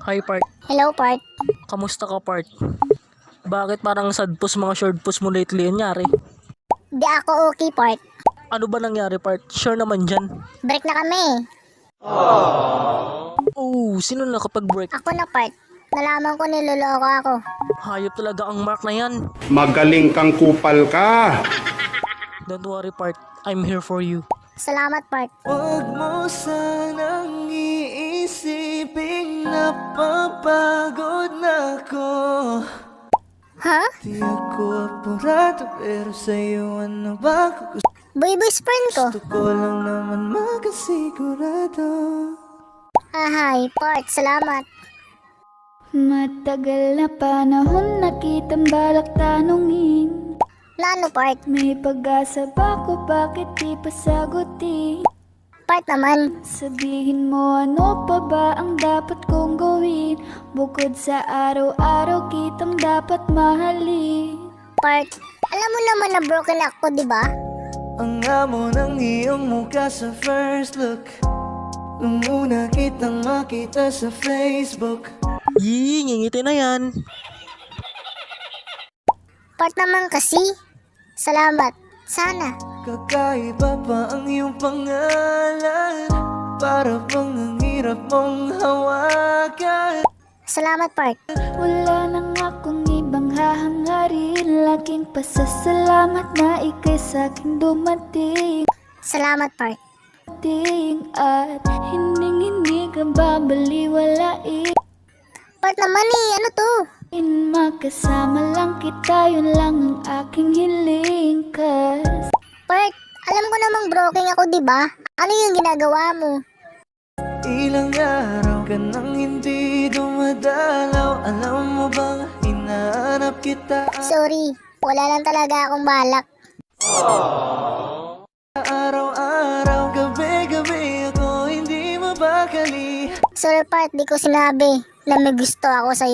Hi, Part. Hello, Part. Kamusta ka, Part? Bakit parang sad post mga short post mo lately nangyari? Di ako okay, Part. Ano ba nangyari, Part? Sure naman dyan. Break na kami. Oh, sino nakapag-break? Ako na, Part. Nalaman ko niloloko ako. Hayop talaga ang Mark na yan. Magaling kang kupal ka. Don't worry, Part. I'm here for you. Salamat, Part. Huwag mo sanang iisiping napapagod na ako. Ha? Di ako apurado pero sa'yo ano ba? Boy-boy's friend ko. Gusto ko lang naman makasigurado. Hi, Part. Salamat. Matagal na panahon nakitang balak tanungin. Na ano, Part? May pag-asa ba ko, bakit di pa sagutin? Part naman. Sabihin mo ano pa ba ang dapat kong gawin? Bukod sa araw-araw kitang dapat mahalin. Part, alam mo naman na broken ako, di ba? Ang amo ng iyong mukha sa first look nung una kitang makita sa Facebook. Yee, ngingiti na yan. Part naman kasi. Salamat. Sana. Kakaiba pa ang iyong pangalan, para bang ang hirap mong hawakan. Salamat, Part. Wala nang akong ibang hahangarin. Laking pasasalamat na ika'y sa'king dumating. Salamat, Part. At hindi ka babaliwalain. Part naman ano to? Makasama lang kita, yun lang ang aking hiling. Part, alam ko namang broken ako, di ba? Ano yung ginagawa mo? Ilang araw ka nang hindi dumadalaw. Alam mo bang hinahanap kita Sorry, wala lang talaga akong balak. araw-araw, gabi-gabi ako hindi mabakali. Sorry, Part, di ko sinabi na may gusto ako sa'yo.